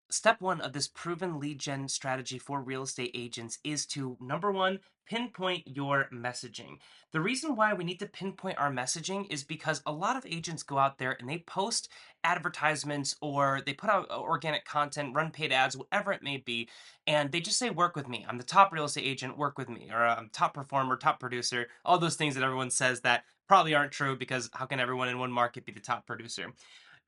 Step one of this proven lead gen strategy for real estate agents is to number one, pinpoint your messaging. The reason why we need to pinpoint our messaging is because a lot of agents go out there and they post advertisements or they put out organic content, run paid ads, whatever it may be, and they just say, work with me. I'm the top real estate agent, work with me, or I'm top performer, top producer, all those things that everyone says that probably aren't true because how can everyone in one market be the top producer?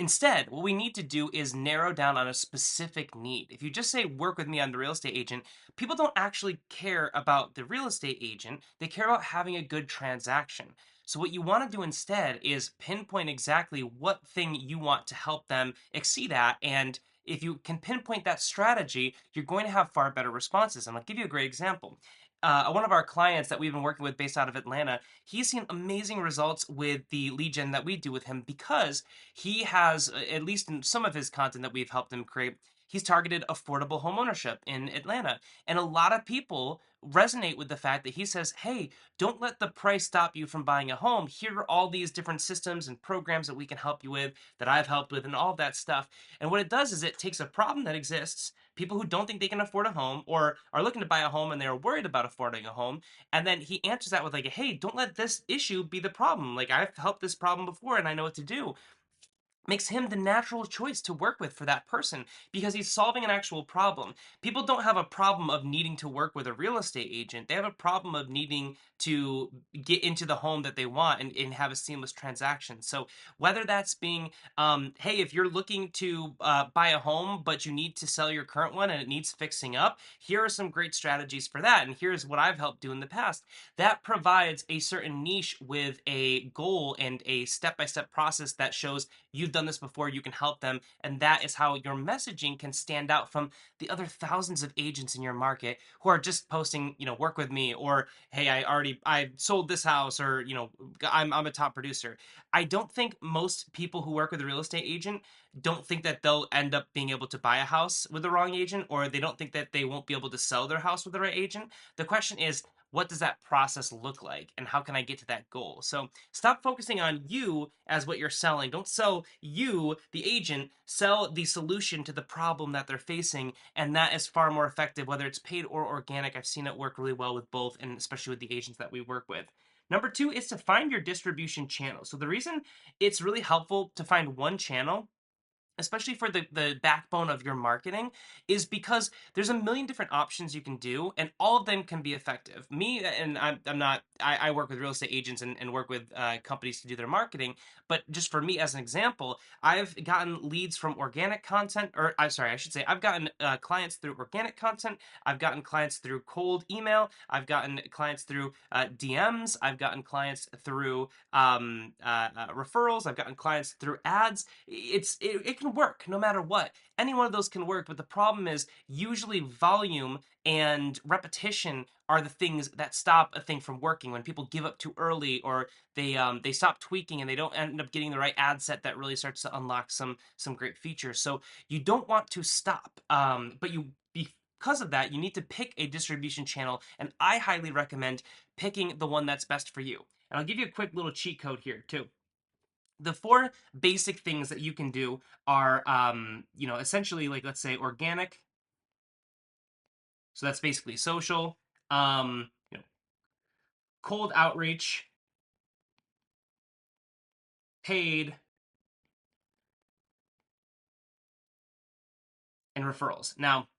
Instead, what we need to do is narrow down on a specific need. If you just say, work with me, I'm the real estate agent, people don't actually care about the real estate agent. They care about having a good transaction. So, what you want to do instead is pinpoint exactly what thing you want to help them exceed at. And if you can pinpoint that strategy, you're going to have far better responses. And I'll give you a great example. One of our clients that we've been working with based out of Atlanta, he's seen amazing results with the lead gen that we do with him because he has, at least in some of his content that we've helped him create, he's targeted affordable homeownership in Atlanta. And a lot of people resonate with the fact that he says, hey, don't let the price stop you from buying a home. Here are all these different systems and programs that we can help you with, that I've helped with, and all that stuff. And what it does is it takes a problem that exists, people who don't think they can afford a home or are looking to buy a home and they're worried about affording a home, and then he answers that with like, hey, don't let this issue be the problem. Like, I've helped this problem before and I know what to do. Makes him the natural choice to work with for that person because he's solving an actual problem. People don't have a problem of needing to work with a real estate agent. They have a problem of needing to get into the home that they want and have a seamless transaction. So whether that's being, hey, if you're looking to buy a home, but you need to sell your current one and it needs fixing up, here are some great strategies for that. And here's what I've helped do in the past. That provides a certain niche with a goal and a step-by-step process that shows you've done this before, you can help them, and that is how your messaging can stand out from the other thousands of agents in your market who are just posting, work with me, or hey, I sold this house, or I'm a top producer. I don't think most people who work with a real estate agent don't think that they'll end up being able to buy a house with the wrong agent, or they don't think that they won't be able to sell their house with the right agent. The question is, what does that process look like and how can I get to that goal? So stop focusing on you as what you're selling. Don't sell you, the agent, sell the solution to the problem that they're facing. And that is far more effective, whether it's paid or organic. I've seen it work really well with both, and especially with the agents that we work with. Number two is to find your distribution channel. So the reason it's really helpful to find one channel, especially for the backbone of your marketing, is because there's a million different options you can do and all of them can be effective. Me, and I'm not, I work with real estate agents and work with companies to do their marketing, but just for me as an example, I've gotten leads from organic content, or I'm sorry, I should say I've gotten clients through organic content, I've gotten clients through cold email, I've gotten clients through DMs, I've gotten clients through referrals, I've gotten clients through ads. It can work no matter what. Any one of those can work, but the problem is usually volume and repetition are the things that stop a thing from working. When people give up too early, or they stop tweaking and they don't end up getting the right ad set that really starts to unlock some great features. So you don't want to stop, but you because of that, you need to pick a distribution channel, and I highly recommend picking the one that's best for you. And I'll give you a quick little cheat code here too. The four basic things that you can do are, essentially, like, let's say organic. So that's basically social, um, you know, cold outreach, paid, and referrals. Now,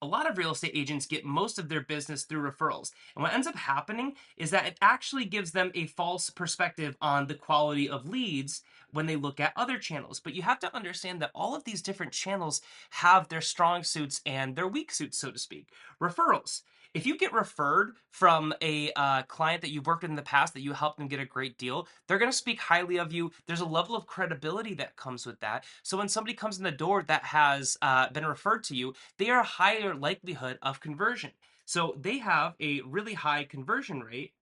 a lot of real estate agents get most of their business through referrals. And what ends up happening is that it actually gives them a false perspective on the quality of leads when they look at other channels. But you have to understand that all of these different channels have their strong suits and their weak suits, so to speak. Referrals. If you get referred from a client that you've worked with in the past, that you helped them get a great deal, they're going to speak highly of you. There's a level of credibility that comes with that. So when somebody comes in the door that has been referred to you, they are a higher likelihood of conversion. So they have a really high conversion rate,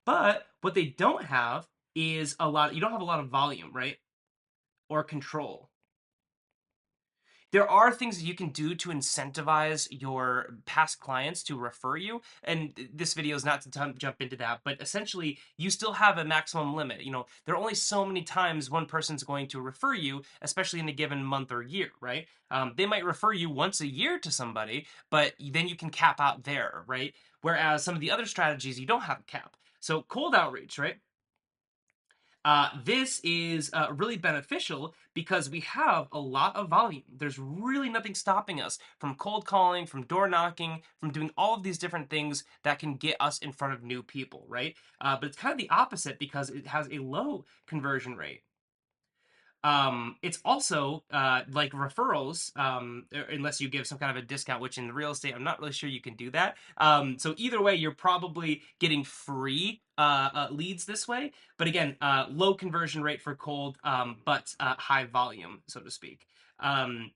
but what they don't have is you don't have a lot of volume, right? Or control. There are things that you can do to incentivize your past clients to refer you. And this video is not to jump into that, but essentially, you still have a maximum limit. There are only so many times one person's going to refer you, especially in a given month or year, right? They might refer you once a year to somebody, but then you can cap out there, right? Whereas some of the other strategies, you don't have a cap. So cold outreach, right? This is really beneficial because we have a lot of volume. There's really nothing stopping us from cold calling, from door knocking, from doing all of these different things that can get us in front of new people, right? But it's kind of the opposite because it has a low conversion rate. It's also like referrals, unless you give some kind of a discount, which in real estate, I'm not really sure you can do that. So either way, you're probably getting free leads this way. But again, low conversion rate for cold, but high volume, so to speak. Um,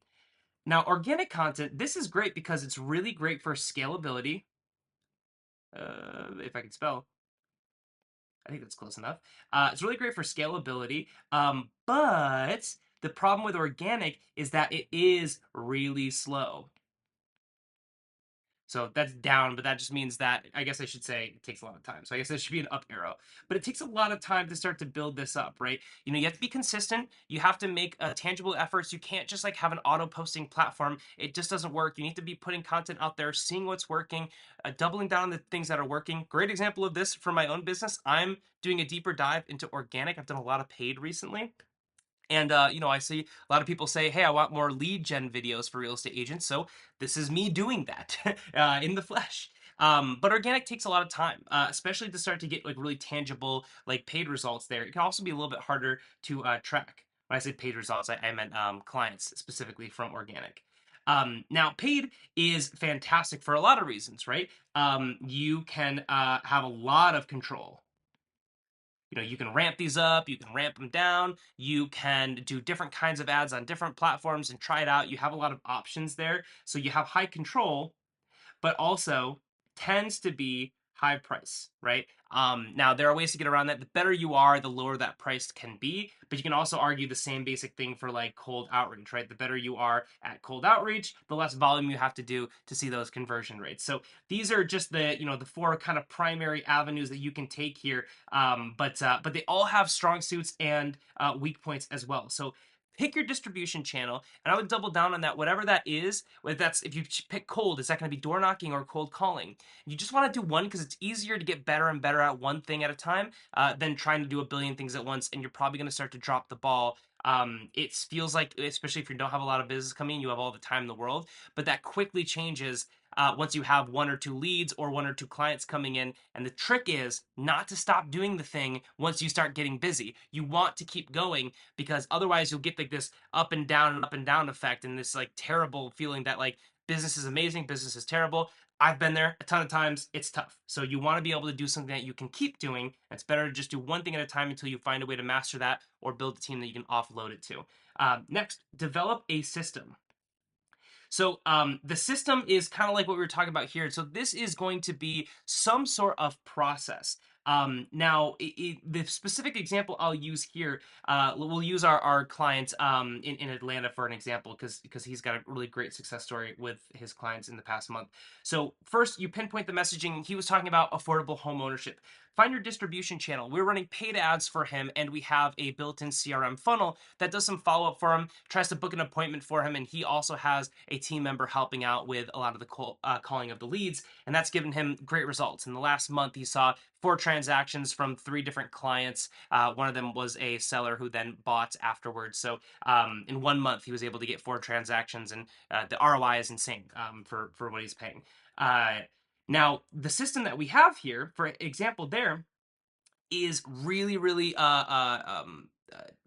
Now, organic content, this is great because it's really great for scalability. If I can spell. I think that's close enough. It's really great for scalability, but the problem with organic is that it is really slow. So that's down, but that just means that I guess I should say it takes a lot of time. So I guess there should be an up arrow. But it takes a lot of time to start to build this up, right? You have to be consistent. You have to make tangible efforts. You can't just like have an auto posting platform. It just doesn't work. You need to be putting content out there, seeing what's working, doubling down on the things that are working. Great example of this for my own business. I'm doing a deeper dive into organic. I've done a lot of paid recently. And I see a lot of people say, "Hey, I want more lead gen videos for real estate agents." So this is me doing that in the flesh. But organic takes a lot of time, especially to start to get like really tangible, like paid results. There, it can also be a little bit harder to track. When I say paid results, I meant clients specifically from organic. Now, paid is fantastic for a lot of reasons, right? You can have a lot of control. You can ramp these up, you can ramp them down, you can do different kinds of ads on different platforms and try it out. You have a lot of options there. So you have high control, but also tends to be high price, right? Now there are ways to get around that. The better you are, the lower that price can be. But you can also argue the same basic thing for like cold outreach, right? The better you are at cold outreach, the less volume you have to do to see those conversion rates. So these are just the four kind of primary avenues that you can take here. But they all have strong suits and weak points as well. So pick your distribution channel, and I would double down on that, whatever that is. Whether that's, if you pick cold, is that going to be door knocking or cold calling? You just want to do one because it's easier to get better and better at one thing at a time than trying to do a billion things at once, and you're probably going to start to drop the ball. It feels like, especially if you don't have a lot of business coming, you have all the time in the world, but that quickly changes once you have one or two leads or one or two clients coming in. And the trick is not to stop doing the thing once you start getting busy. You want to keep going because otherwise you'll get like this up and down effect and this like terrible feeling that like business is amazing, business is terrible. I've been there a ton of times. It's tough. So you want to be able to do something that you can keep doing. It's better to just do one thing at a time until you find a way to master that or build a team that you can offload it to. Next, develop a system. So the system is kind of like what we were talking about here. So this is going to be some sort of process. Now, the specific example I'll use here, we'll use our client in Atlanta for an example because he's got a really great success story with his clients in the past month. So first, you pinpoint the messaging. He was talking about affordable home ownership. Find your distribution channel. We're running paid ads for him, and we have a built-in CRM funnel that does some follow-up for him, tries to book an appointment for him, and he also has a team member helping out with a lot of the calling of the leads, and that's given him great results. In the last month, he saw 4 transactions from 3 different clients. One of them was a seller who then bought afterwards. So in 1 month, he was able to get 4 transactions, and the ROI is insane for what he's paying. Now, the system that we have here, for example, there is really, really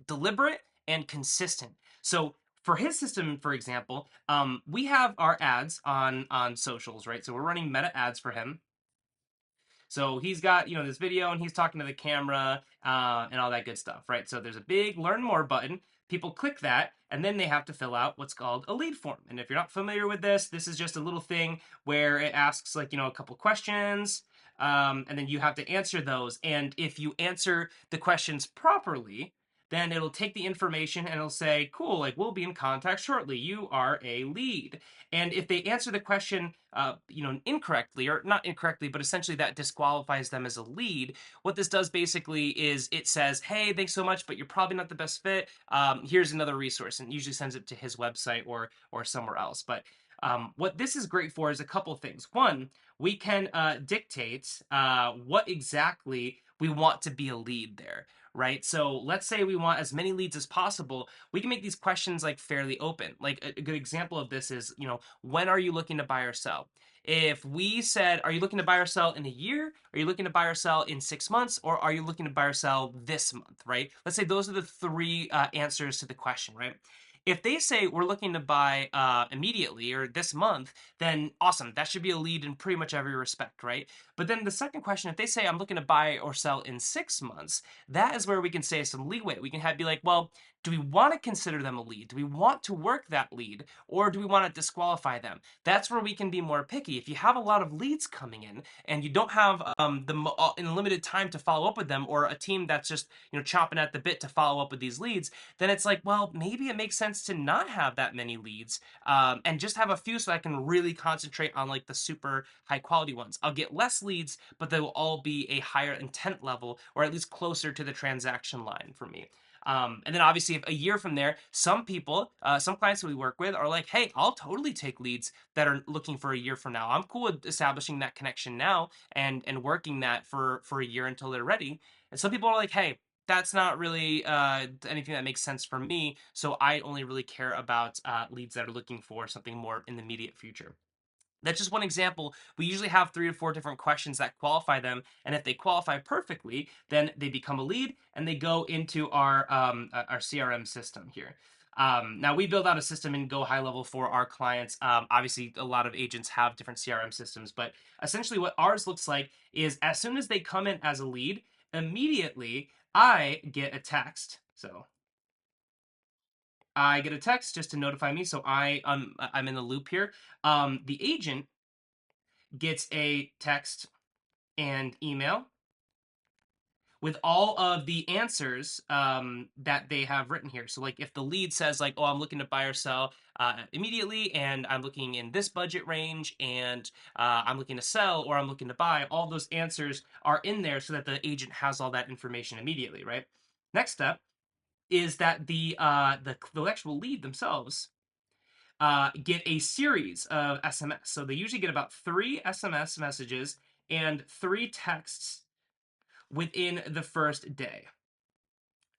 deliberate and consistent. So for his system, for example, we have our ads on socials, right? So we're running meta ads for him. So he's got, this video and he's talking to the camera and all that good stuff, right? So there's a big learn more button. People click that and then they have to fill out what's called a lead form. And if you're not familiar with this is just a little thing where it asks like, a couple questions and then you have to answer those. And if you answer the questions properly, then it'll take the information and it'll say, cool, like we'll be in contact shortly. You are a lead. And if they answer the question, incorrectly, or not incorrectly, but essentially that disqualifies them as a lead. What this does basically is it says, hey, thanks so much, but you're probably not the best fit. Here's another resource, and usually sends it to his website or somewhere else. But what this is great for is a couple of things. One, we can dictate what exactly we want to be a lead there, right? So let's say we want as many leads as possible. We can make these questions like fairly open. Like a good example of this is, when are you looking to buy or sell? If we said, are you looking to buy or sell in a year? Are you looking to buy or sell in 6 months? Or are you looking to buy or sell this month, right? Let's say those are the three answers to the question, right? If they say we're looking to buy immediately or this month, then awesome. That should be a lead in pretty much every respect, right? But then the second question, if they say I'm looking to buy or sell in 6 months, that is where we can say some leeway. We can be like, well, do we want to consider them a lead? Do we want to work that lead, or do we want to disqualify them? That's where we can be more picky. If you have a lot of leads coming in and you don't have in limited time to follow up with them, or a team that's just chomping at the bit to follow up with these leads, then it's like, well, maybe it makes sense to not have that many leads, and just have a few so I can really concentrate on like the super high quality ones. I'll get less leads, but they will all be a higher intent level, or at least closer to the transaction line for me. And then obviously, if a year from there, some people, some clients that we work with are like, hey, I'll totally take leads that are looking for a year from now. I'm cool with establishing that connection now and working that for a year until they're ready. And some people are like, hey, that's not really anything that makes sense for me. So I only really care about leads that are looking for something more in the immediate future. That's just one example. We usually have 3 to 4 different questions that qualify them, and if they qualify perfectly, then they become a lead and they go into our CRM system here. Now we build out a system in Go High Level for our clients. Obviously, a lot of agents have different CRM systems, but essentially, what ours looks like is as soon as they come in as a lead, immediately I get a text. So I get a text just to notify me, so I'm in the loop here. The agent gets a text and email with all of the answers that they have written here. So, like, if the lead says, like, oh, I'm looking to buy or sell immediately, and I'm looking in this budget range, and I'm looking to sell or I'm looking to buy, all those answers are in there so that the agent has all that information immediately, right? Next step is that the actual lead themselves get a series of SMS. So they usually get about 3 SMS messages and 3 texts within the first day.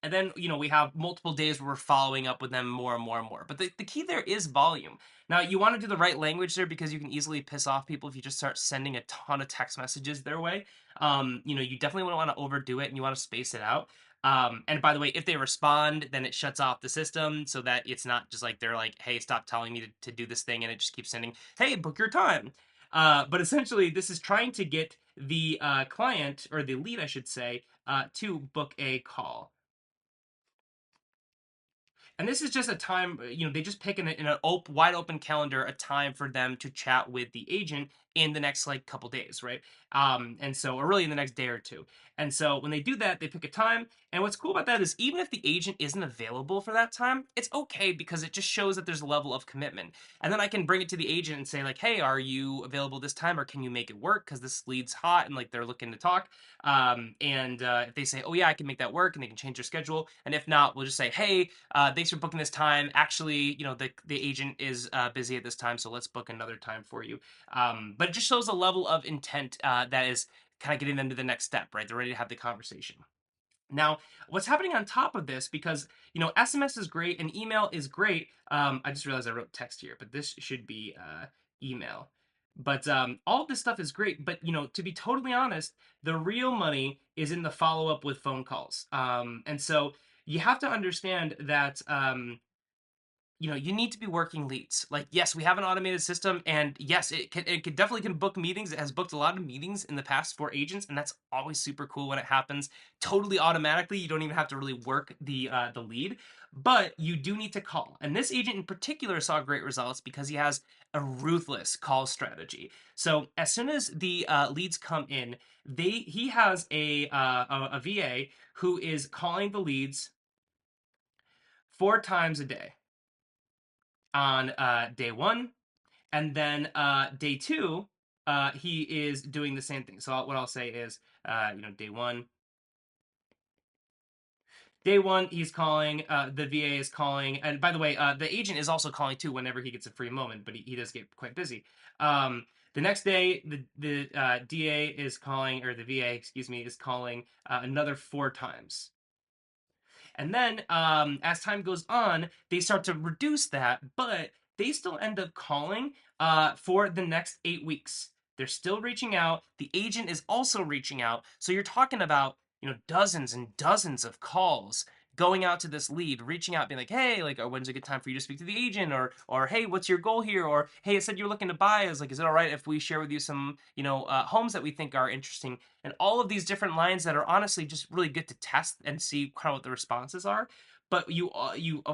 And then, we have multiple days where we're following up with them more and more and more. But the key there is volume. Now, you want to do the right language there because you can easily piss off people if you just start sending a ton of text messages their way. You definitely don't want to overdo it and you want to space it out. And by the way, if they respond, then it shuts off the system so that it's not just like they're like, hey, stop telling me to do this thing. And it just keeps sending, hey, book your time. But essentially, this is trying to get the client, or the lead, I should say, to book a call. And this is just a time, they just pick in an wide open calendar a time for them to chat with the agent in the next like couple days, right? And so, or really in the next day or two. And so when they do that, they pick a time. And what's cool about that is even if the agent isn't available for that time, it's okay because it just shows that there's a level of commitment. And then I can bring it to the agent and say like, hey, are you available this time, or can you make it work? Because this lead's hot and like they're looking to talk. And if they say, oh yeah, I can make that work, and they can change their schedule. And if not, we'll just say, hey, thanks for booking this time. Actually, the agent is busy at this time, so let's book another time for you. But it just shows a level of intent that is kind of getting them to the next step, right? They're ready to have the conversation. Now, what's happening on top of this, because SMS is great and email is great. I just realized I wrote text here, but this should be email. But all of this stuff is great. But to be totally honest, the real money is in the follow up with phone calls. And so you have to understand that you need to be working leads. Like, yes, we have an automated system, and yes, it definitely can book meetings. It has booked a lot of meetings in the past for agents, and that's always super cool when it happens totally automatically. You don't even have to really work the lead, but you do need to call. And this agent in particular saw great results because he has a ruthless call strategy. So as soon as the leads come in, he has a VA who is calling the leads four times a day on day one, and then day two, he is doing the same thing. So what I'll say is, day one. Day one, he's calling. The VA is calling, and by the way, the agent is also calling too whenever he gets a free moment, but he does get quite busy. The next day, the DA is calling, or the VA, excuse me, is calling another four times. And then as time goes on, they start to reduce that, but they still end up calling for the next 8 weeks. They're still reaching out. The agent is also reaching out. So you're talking about, dozens and dozens of calls going out to this lead, reaching out, being like, hey, like, when's a good time for you to speak to the agent? Or hey, what's your goal here? Or hey, it said you're looking to buy. Is like, is it all right if we share with you some, homes that we think are interesting? And all of these different lines that are honestly just really good to test and see kind of what the responses are. But you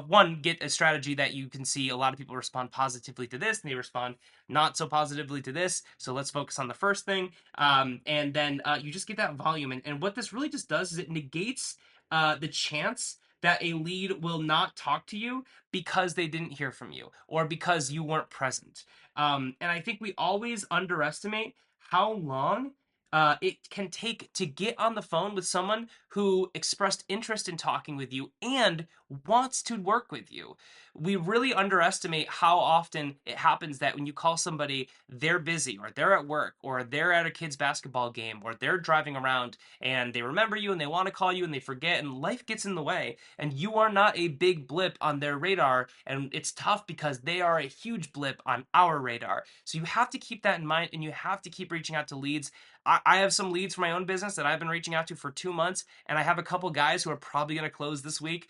one get a strategy that you can see a lot of people respond positively to this, and they respond not so positively to this. So let's focus on the first thing, and then you just get that volume. And what this really just does is it negates the chance that a lead will not talk to you because they didn't hear from you or because you weren't present. And I think we always underestimate how long it can take to get on the phone with someone who expressed interest in talking with you and wants to work with you. We really underestimate how often it happens that when you call somebody, they're busy or they're at work or they're at a kid's basketball game or they're driving around and they remember you and they want to call you and they forget and life gets in the way and you are not a big blip on their radar, and it's tough because they are a huge blip on our radar. So you have to keep that in mind and you have to keep reaching out to leads. I have some leads for my own business that I've been reaching out to for 2 months, and I have a couple guys who are probably going to close this week,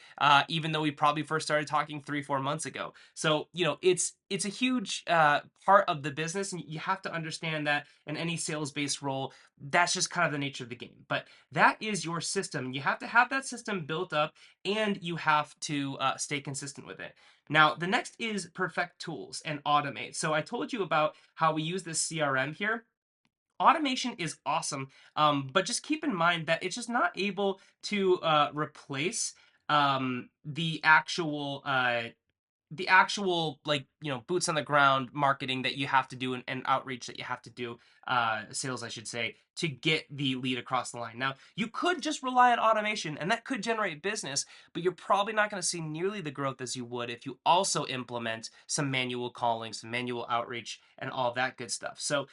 even though we probably first started talking 3-4 months ago. So it's a huge part of the business, and you have to understand that in any sales-based role, that's just kind of the nature of the game. But that is your system. You have to have that system built up, and you have to stay consistent with it. Now, the next is perfect tools and automate. So I told you about how we use this CRM here. Automation is awesome, but just keep in mind that it's just not able to replace the actual like boots on the ground marketing that you have to do, and outreach that you have to do, sales I should say, to get the lead across the line. Now you could just rely on automation and that could generate business, but you're probably not going to see nearly the growth as you would if you also implement some manual calling, some manual outreach, and all that good stuff. So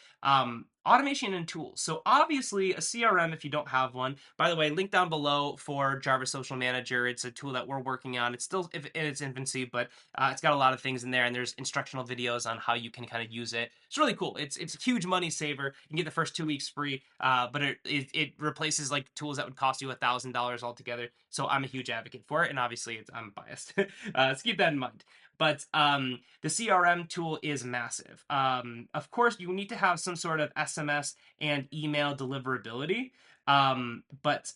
automation and tools. So obviously a CRM, if you don't have one, by the way, link down below for Jarvis Social Manager. It's a tool that we're working on. It's still in its infancy, but it's got a lot of things in there, and there's instructional videos on how you can kind of use it. It's really cool. It's a huge money saver. You can get the first 2 weeks free, but it replaces like tools that would cost you $1,000 altogether. So I'm a huge advocate for it, and obviously I'm biased. So keep that in mind. But the CRM tool is massive. Of course, you need to have some sort of SMS and email deliverability. But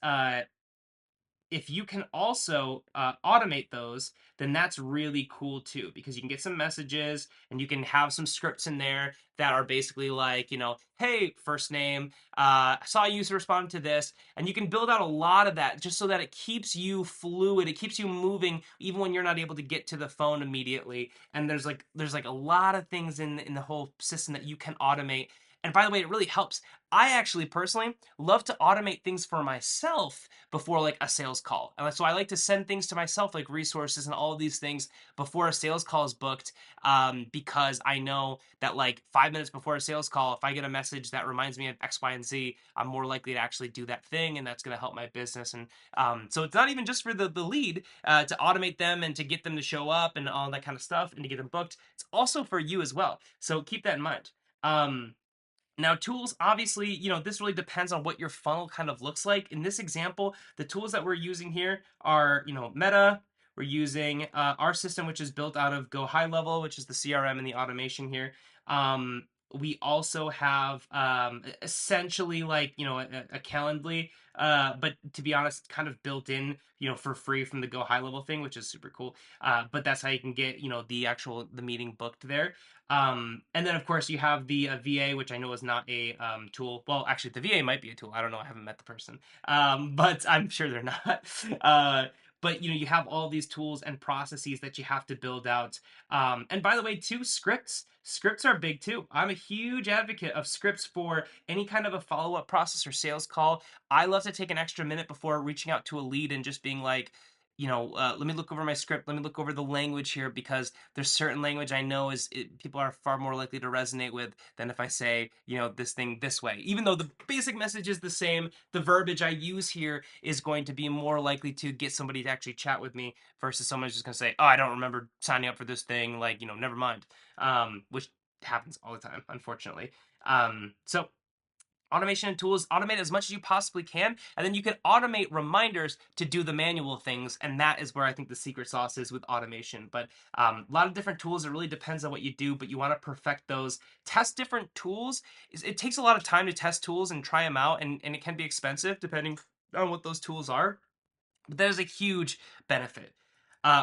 if you can also automate those, then that's really cool too, because you can get some messages and you can have some scripts in there that are basically like, hey, first name, I saw you respond to this, and you can build out a lot of that just so that it keeps you fluid, it keeps you moving even when you're not able to get to the phone immediately. And there's like a lot of things in the whole system that you can automate. And by the way, it really helps. I actually personally love to automate things for myself before like a sales call. And so I like to send things to myself, like resources and all of these things, before a sales call is booked, because I know that like 5 minutes before a sales call, if I get a message that reminds me of X, Y, and Z, I'm more likely to actually do that thing, and that's going to help my business. And so it's not even just for the lead to automate them and to get them to show up and all that kind of stuff and to get them booked. It's also for you as well. So keep that in mind. Now, tools, obviously, this really depends on what your funnel kind of looks like. In this example, the tools that we're using here are, Meta. We're using our system, which is built out of Go High Level, which is the CRM and the automation here. We also have essentially like, a Calendly, but to be honest, kind of built in, for free from the Go High Level thing, which is super cool. But that's how you can get, the meeting booked there. And then of course you have the VA, which I know is not a tool. Well, actually the VA might be a tool. I don't know. I haven't met the person. But I'm sure they're not. but you have all these tools and processes that you have to build out. And by the way, too, scripts are big too. I'm a huge advocate of scripts for any kind of a follow-up process or sales call. I love to take an extra minute before reaching out to a lead and just being like, let me look over my script. Let me look over the language here, because there's certain language I know people are far more likely to resonate with than if I say, this thing this way. Even though the basic message is the same, the verbiage I use here is going to be more likely to get somebody to actually chat with me versus someone who's just going to say, oh, I don't remember signing up for this thing. Like, never mind. Which happens all the time, unfortunately. So automation and tools, automate as much as you possibly can, and then you can automate reminders to do the manual things, and that is where I think the secret sauce is with automation. But a lot of different tools, it really depends on what you do, but you want to perfect those. Test different tools. It takes a lot of time to test tools and try them out, and it can be expensive depending on what those tools are, but that is a huge benefit.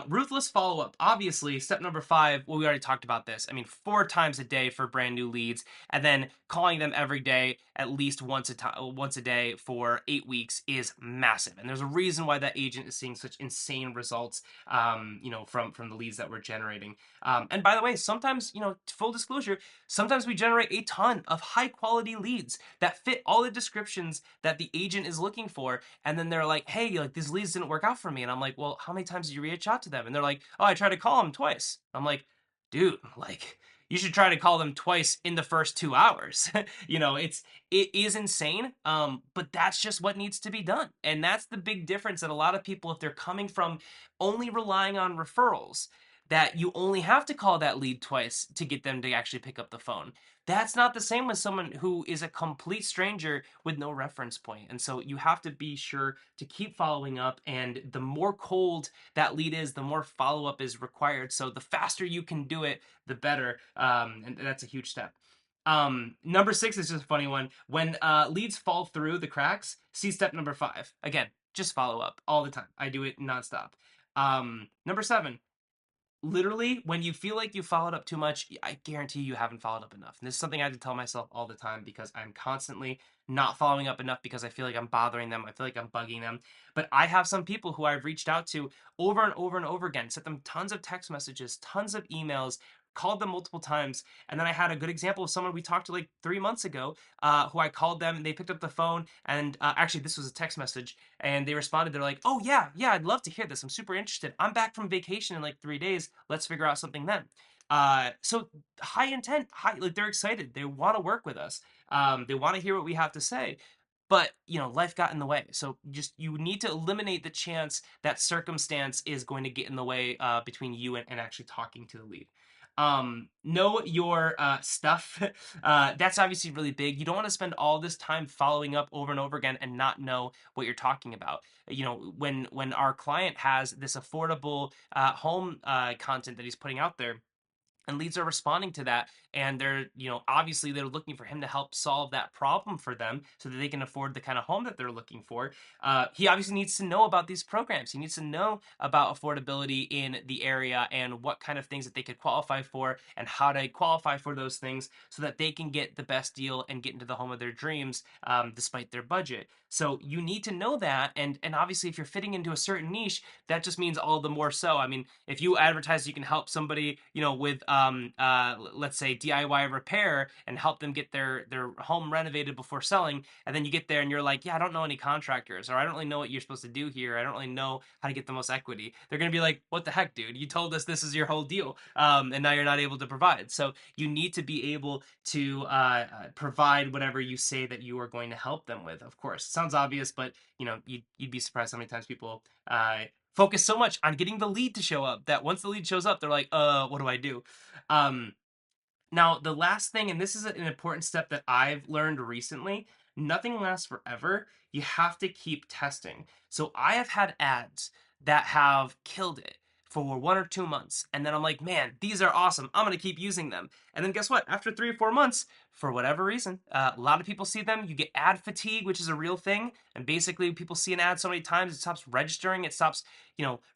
Ruthless follow up. Obviously, step number 5. Well, we already talked about this. I mean, 4 times a day for brand new leads, and then calling them every day, at least once a day for 8 weeks is massive. And there's a reason why that agent is seeing such insane results. From the leads that we're generating. And by the way, sometimes, full disclosure, sometimes we generate a ton of high quality leads that fit all the descriptions that the agent is looking for, and then they're like, hey, like these leads didn't work out for me. And I'm like, well, how many times did you reach out to them? And they're like, oh, I tried to call them twice. I'm like, dude, like you should try to call them twice in the first 2 hours. It is insane. But that's just what needs to be done. And that's the big difference that a lot of people, if they're coming from only relying on referrals, that you only have to call that lead twice to get them to actually pick up the phone. That's not the same with someone who is a complete stranger with no reference point. And so you have to be sure to keep following up. And the more cold that lead is, the more follow up is required. So the faster you can do it, the better. And that's a huge step. Number 6 is just a funny one. When leads fall through the cracks, see step number 5. Again, just follow up all the time. I do it nonstop. Number 7, literally, when you feel like you followed up too much, I guarantee you haven't followed up enough. And this is something I have to tell myself all the time, because I'm constantly not following up enough, because I feel like I'm bothering them. I feel like I'm bugging them. But I have some people who I've reached out to over and over and over again, sent them tons of text messages, tons of emails, called them multiple times. And then I had a good example of someone we talked to like 3 months ago, who I called them and they picked up the phone. And actually, this was a text message, and they responded. They're like, oh, yeah, I'd love to hear this. I'm super interested. I'm back from vacation in like 3 days. Let's figure out something then. So high intent, like they're excited. They want to work with us. They want to hear what we have to say. But life got in the way. So you need to eliminate the chance that circumstance is going to get in the way between you and actually talking to the lead. Know your stuff. That's obviously really big. You don't want to spend all this time following up over and over again and not know what you're talking about. When our client has this affordable home content that he's putting out there, and leads are responding to that, and they're obviously they're looking for him to help solve that problem for them so that they can afford the kind of home that they're looking for. He obviously needs to know about these programs. He needs to know about affordability in the area and what kind of things that they could qualify for and how to qualify for those things so that they can get the best deal and get into the home of their dreams, despite their budget. So you need to know that, and obviously if you're fitting into a certain niche, that just means all the more so. I mean, if you advertise you can help somebody, with let's say DIY repair, and help them get their home renovated before selling, and then you get there and you're like, yeah, I don't know any contractors, or I don't really know what you're supposed to do here. I don't really know how to get the most equity. They're gonna be like, what the heck, dude? You told us this is your whole deal, and now you're not able to provide. So you need to be able to provide whatever you say that you are going to help them with. Of course, it sounds obvious, but you'd be surprised how many times people focus so much on getting the lead to show up that once the lead shows up, they're like, what do I do? Um, Now, the last thing, and this is an important step that I've learned recently, nothing lasts forever. You have to keep testing. So I have had ads that have killed it for 1 or 2 months. And then I'm like, man, these are awesome. I'm going to keep using them. And then guess what? After 3 or 4 months, For whatever reason, a lot of people see them. You get ad fatigue, which is a real thing, and basically people see an ad so many times it stops registering. It stops,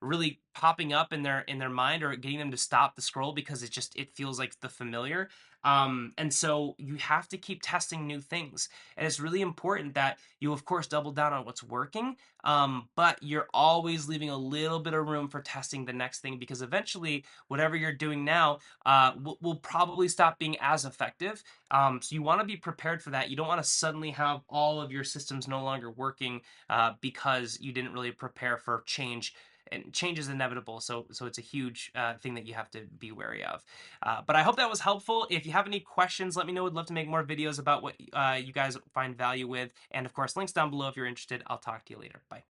really popping up in their mind or getting them to stop the scroll because it feels like the familiar. And so you have to keep testing new things, and it's really important that you, of course, double down on what's working, but you're always leaving a little bit of room for testing the next thing because eventually, whatever you're doing now will probably stop being as effective. So you want to be prepared for that. You don't want to suddenly have all of your systems no longer working because you didn't really prepare for change. And change is inevitable, so it's a huge thing that you have to be wary of. But I hope that was helpful. If you have any questions, let me know. I'd love to make more videos about what you guys find value with, and of course, links down below if you're interested. I'll talk to you later. Bye.